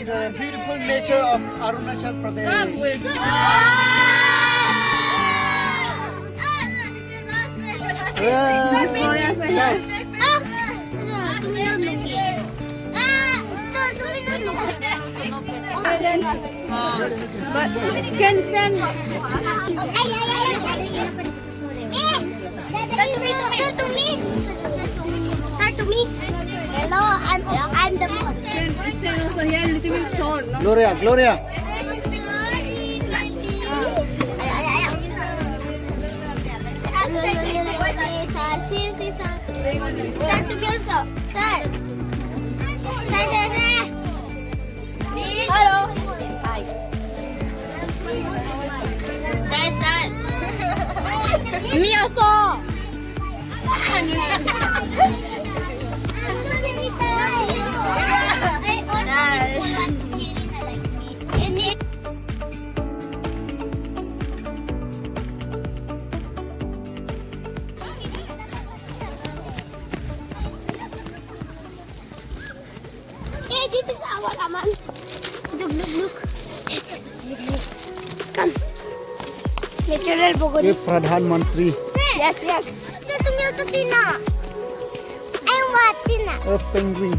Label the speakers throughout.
Speaker 1: the beautiful nature of Arunachal Pradesh.
Speaker 2: But can stand.
Speaker 3: To me. Hello, I'm the boss.
Speaker 2: Stand also here a little bit short. No?
Speaker 1: Gloria.
Speaker 3: Sir, to me also. Sir. Hello. Hi. Sir. Me also. Hey, this is our Aman. Look. Come. Natural Bogodi.
Speaker 1: Pradhan Mantri.
Speaker 3: Yes. Sir, to me also Sina. I'm what, Sina?
Speaker 1: A penguin.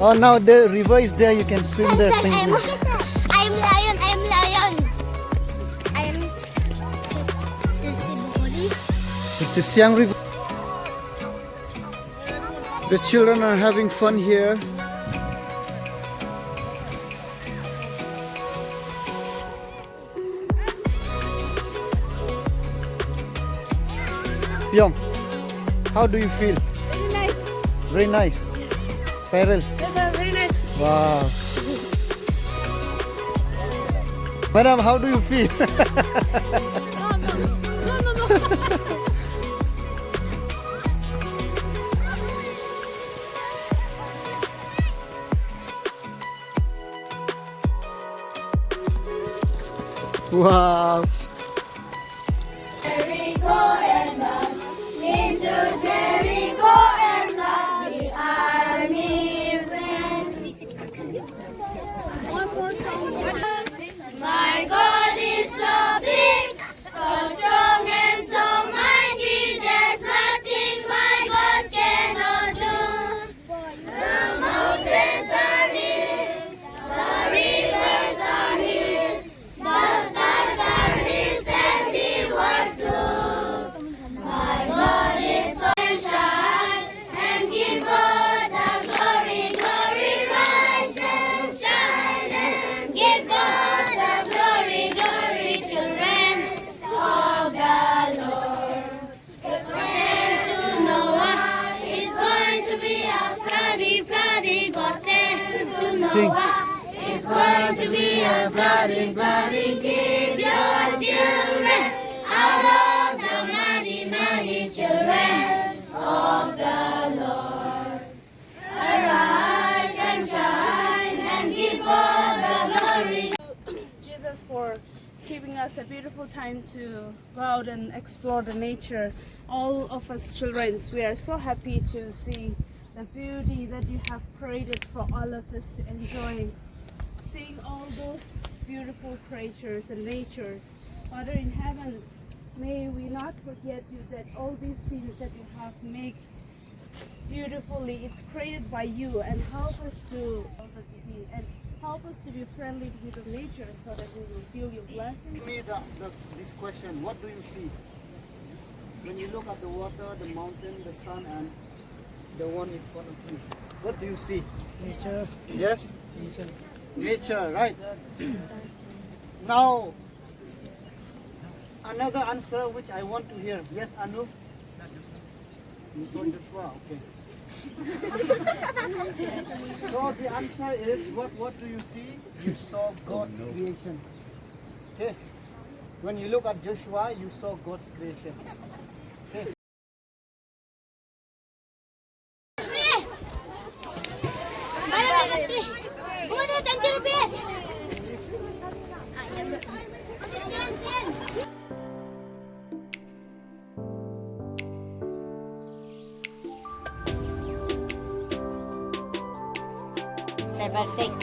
Speaker 1: Oh, now the river is there. You can swim there, penguin.
Speaker 3: I'm lion. I am Sisi Bogodi.
Speaker 1: This is Siang River. The children are having fun here. Pyong, how do you feel?
Speaker 2: Very nice.
Speaker 1: Very nice. Cyril?
Speaker 2: Yes, sir, very nice.
Speaker 1: Wow. Madam, how do you feel?
Speaker 2: No.
Speaker 1: Wow.
Speaker 3: Jericho and us, into Jericho and us, the army went. My God is so big, so strong and so mighty, there's nothing my God cannot do. The mountains are His, the rivers are His, the stars are His, and He works too. My God is so shine and give God the glory, rise and shine and give God the glory, children of the Lord. Sent to Noah is going to be a floody. God sent to Noah is going to be a floody. Give your children out of the muddy children of the Lord. Arise and shine and give God the glory.
Speaker 2: Jesus for giving us a beautiful time to go out and explore the nature. All of us children, we are so happy to see the beauty that you have created for all of us to enjoy. Seeing all those beautiful creatures and natures. Father in heaven, may we not forget you that all these things that you have made beautifully, it's created by you, and help us to also to be and help us to be friendly with the nature so that we will feel your blessing.
Speaker 1: Give me this question. What do you see? When you look at the water, the mountain, the sun, and the one in front of you, what do you see? Nature. Yes? Nature, right? Now, another answer which I want to hear. Yes, Anu? You saw Joshua, okay. So the answer is, what do you see? You saw God's creation. Yes. When you look at Joshua, you saw God's creation. Okay.
Speaker 3: Perfect.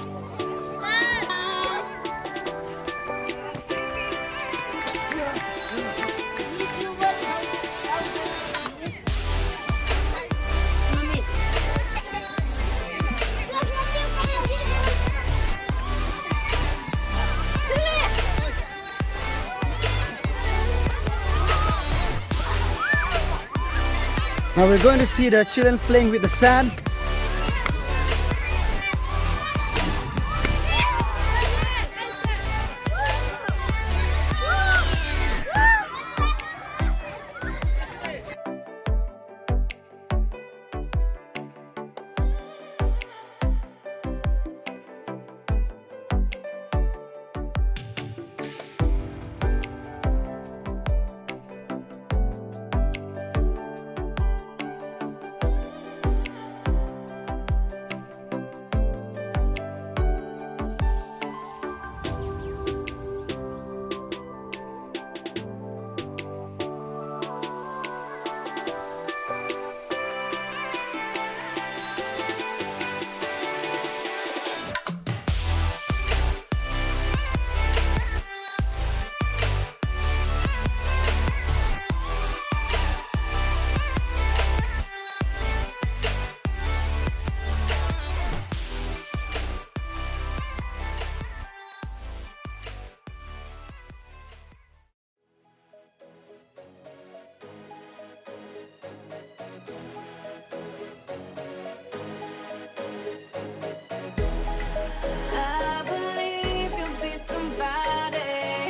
Speaker 1: Now we're going to see the children playing with the sand.
Speaker 3: I believe you'll be somebody,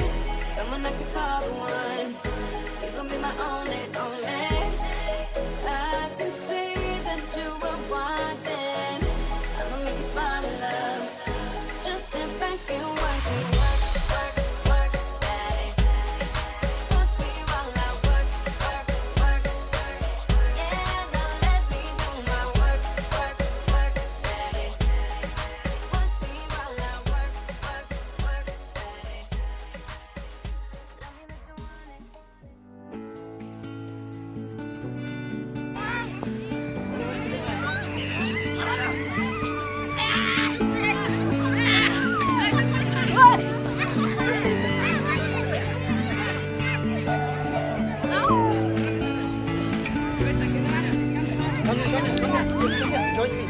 Speaker 3: someone I could call the one. You're gonna be my only, only. I can see that you were watching. I'ma make you fall in love. Just step back and watch me work, work, work, daddy. Watch me while I work, work, work. Yeah, now let me do my work, work, work, daddy. Watch me while I work, work, work, daddy. Tell me that you want it.
Speaker 1: Come here. Join me.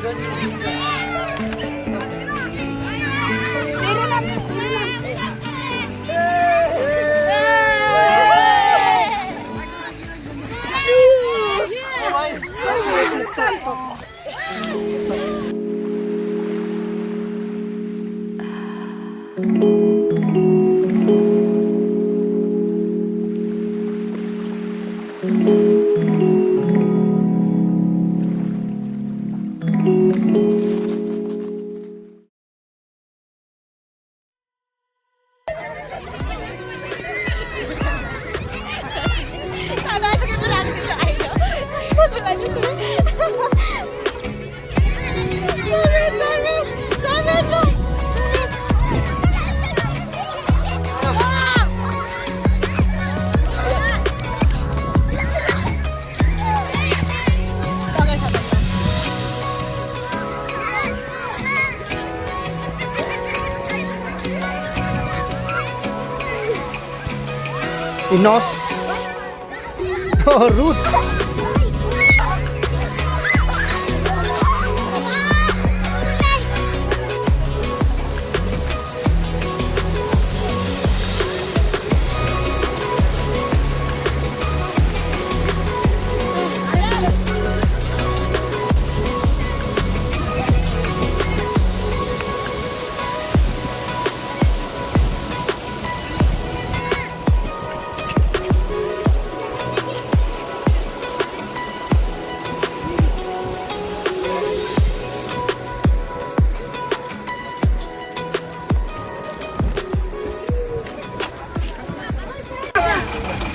Speaker 1: Join me. Inos. Oh, Ruth.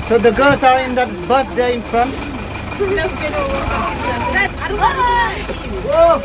Speaker 1: So the girls are in that bus there in front. Whoa.